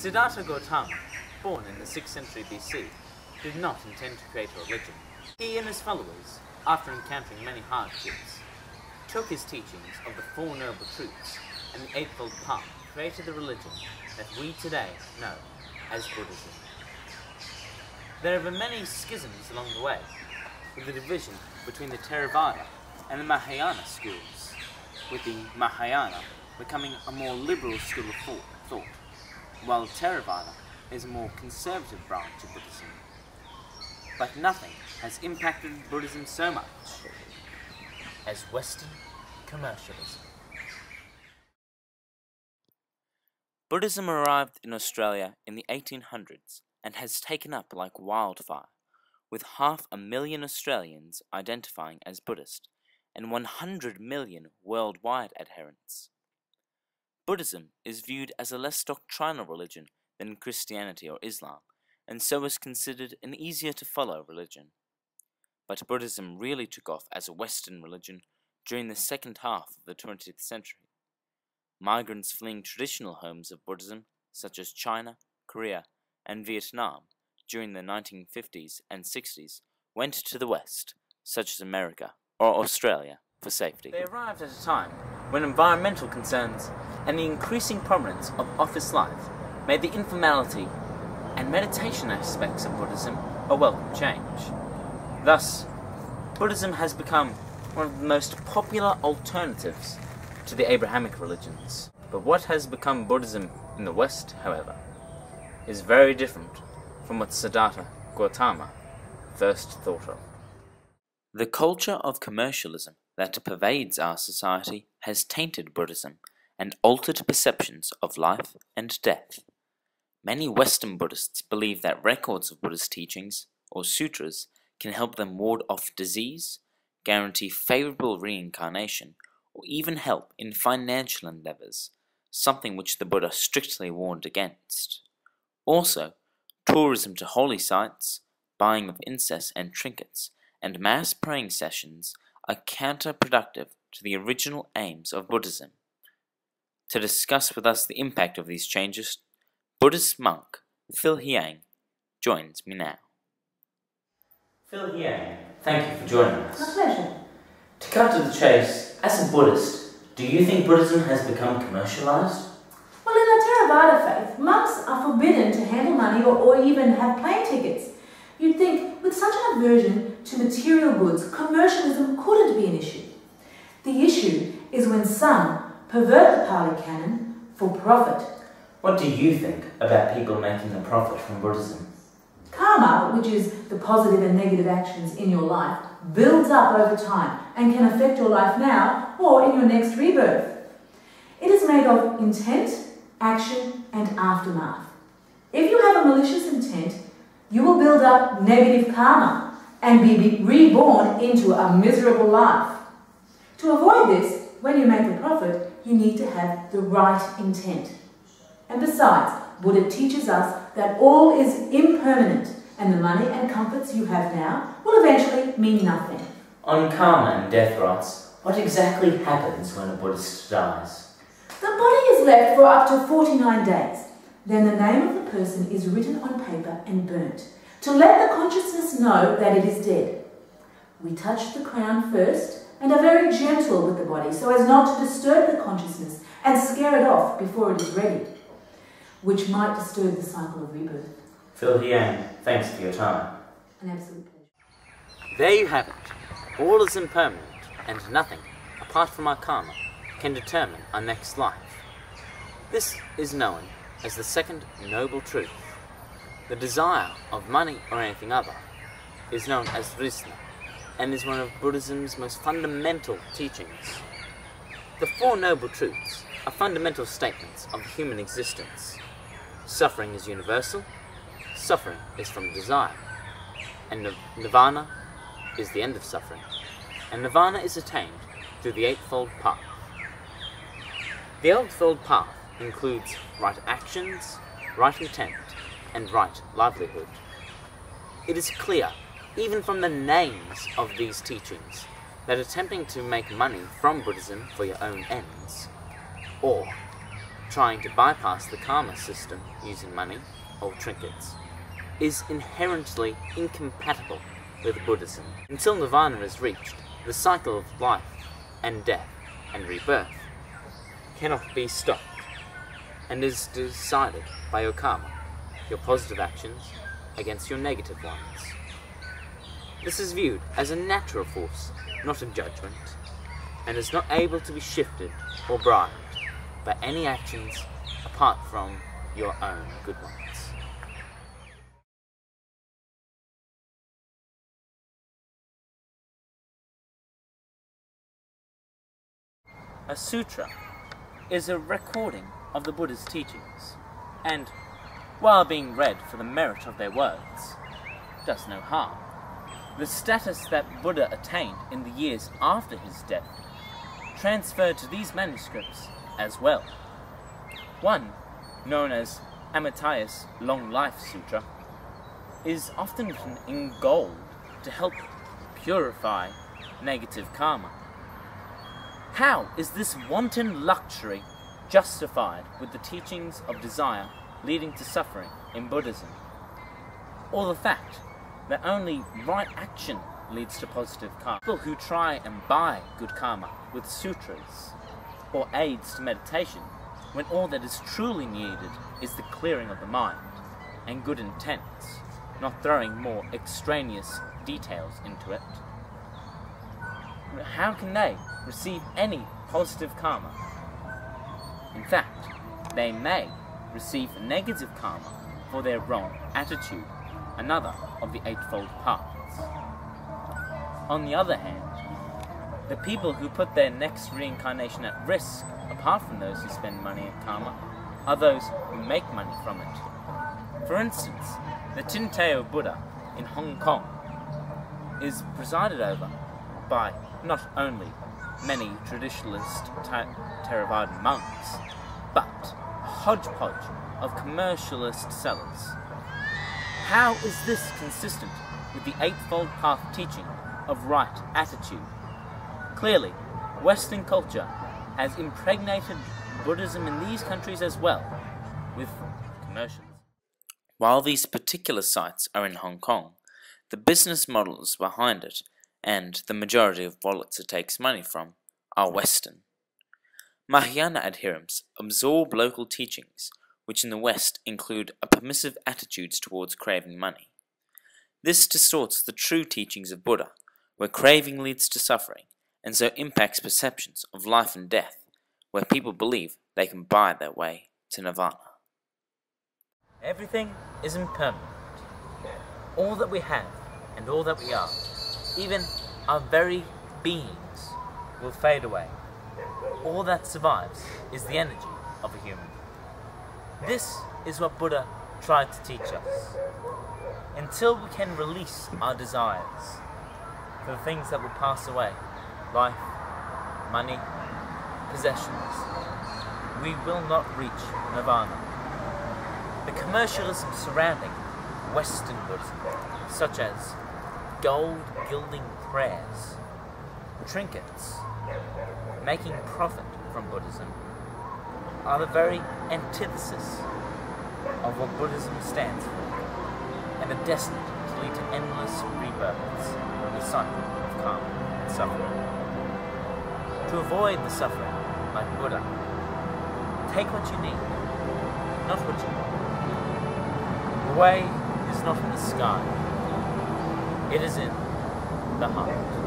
Siddhartha Gautama, born in the 6th century BC, did not intend to create a religion. He and his followers, after encountering many hardships, took his teachings of the Four Noble Truths and the Eightfold Path, created the religion that we today know as Buddhism. There have been many schisms along the way, with the division between the Theravada and the Mahayana schools, with the Mahayana becoming a more liberal school of thought, while Theravada is a more conservative branch of Buddhism. But nothing has impacted Buddhism so much as Western commercialism. Buddhism arrived in Australia in the 1800s and has taken up like wildfire, with 500,000 Australians identifying as Buddhist and 100 million worldwide adherents. Buddhism is viewed as a less doctrinal religion than Christianity or Islam, and so is considered an easier to follow religion. But Buddhism really took off as a Western religion during the second half of the 20th century. Migrants fleeing traditional homes of Buddhism, such as China, Korea, and Vietnam, during the 1950s and 60s, went to the West, such as America or Australia, for safety. They arrived at a time when environmental concerns and the increasing prominence of office life made the informality and meditation aspects of Buddhism a welcome change. Thus, Buddhism has become one of the most popular alternatives to the Abrahamic religions. But what has become Buddhism in the West, however, is very different from what Siddhartha Gautama first thought of. The culture of commercialism that pervades our society has tainted Buddhism and altered perceptions of life and death. Many Western Buddhists believe that records of Buddhist teachings, or sutras, can help them ward off disease, guarantee favorable reincarnation, or even help in financial endeavors, something which the Buddha strictly warned against. Also, tourism to holy sites, buying of incense and trinkets, and mass praying sessions are counterproductive to the original aims of Buddhism. To discuss with us the impact of these changes, Buddhist monk Phil Hiang joins me now. Phil Hiang, thank you for joining us. My pleasure. To cut to the chase, as a Buddhist, do you think Buddhism has become commercialized? Well, in the Theravada faith, monks are forbidden to handle money or even have plane tickets. You'd think, with such an aversion to material goods, commercialism couldn't be an issue. The issue is when some pervert the Pali Canon for profit. What do you think about people making a profit from Buddhism? Karma, which is the positive and negative actions in your life, builds up over time and can affect your life now or in your next rebirth. It is made of intent, action, and aftermath. If you have a malicious intent, you will build up negative karma and be reborn into a miserable life. To avoid this, when you make a profit, you need to have the right intent. And besides, Buddha teaches us that all is impermanent, and the money and comforts you have now will eventually mean nothing. On karma and death rites, what exactly happens when a Buddhist dies? The body is left for up to 49 days. Then the name of the person is written on paper and burnt, to let the consciousness know that it is dead. We touch the crown first and are very gentle with the body so as not to disturb the consciousness and scare it off before it is ready, which might disturb the cycle of rebirth. Phil Hiang, thanks for your time. An absolute pleasure. There you have it. All is impermanent, and nothing, apart from our karma, can determine our next life. This is known as the second noble truth. The desire of money or anything other is known as Vrishna, and is one of Buddhism's most fundamental teachings. The Four Noble Truths are fundamental statements of human existence. Suffering is universal, suffering is from desire, and nirvana is the end of suffering, and nirvana is attained through the Eightfold Path. The Eightfold Path includes right actions, right intent, and right livelihood. It is clear, even from the names of these teachings, that attempting to make money from Buddhism for your own ends, or trying to bypass the karma system using money or trinkets is inherently incompatible with Buddhism. Until nirvana is reached, the cycle of life and death and rebirth cannot be stopped and is decided by your karma, your positive actions against your negative ones. This is viewed as a natural force, not a judgment, and is not able to be shifted or bribed by any actions apart from your own good ones. A sutra is a recording of the Buddha's teachings, and, while being read for the merit of their words, does no harm. The status that Buddha attained in the years after his death transferred to these manuscripts as well. One, known as Amitai's Long Life Sutra, is often written in gold to help purify negative karma. How is this wanton luxury justified with the teachings of desire leading to suffering in Buddhism? Or the fact that only right action leads to positive karma? People who try and buy good karma with sutras or aids to meditation, when all that is truly needed is the clearing of the mind and good intents, not throwing more extraneous details into it. How can they receive any positive karma? In fact, they may receive negative karma for their wrong attitude, another of the Eightfold Paths. On the other hand, the people who put their next reincarnation at risk, apart from those who spend money in karma, are those who make money from it. For instance, the Tinteo Buddha in Hong Kong is presided over by not only many traditionalist Theravadan monks, but a hodgepodge of commercialist sellers. How is this consistent with the Eightfold Path teaching of right attitude? Clearly, Western culture has impregnated Buddhism in these countries as well, with commercials. While these particular sites are in Hong Kong, the business models behind it and the majority of wallets it takes money from are Western. Mahayana adherents absorb local teachings, which in the West include a permissive attitudes towards craving money. This distorts the true teachings of Buddha, where craving leads to suffering, and so impacts perceptions of life and death, where people believe they can buy their way to nirvana. Everything is impermanent. All that we have and all that we are, even our very beings, will fade away. All that survives is the energy of a human. This is what Buddha tried to teach us. Until we can release our desires for the things that will pass away, life, money, possessions, we will not reach nirvana. The commercialism surrounding Western Buddhism, such as gold gilding prayers, trinkets, making profit from Buddhism, are the very antithesis of what Buddhism stands for, and are destined to lead to endless rebirths in the cycle of karma and suffering. To avoid the suffering, like Buddha, take what you need, not what you want. The way is not in the sky, it is in the heart.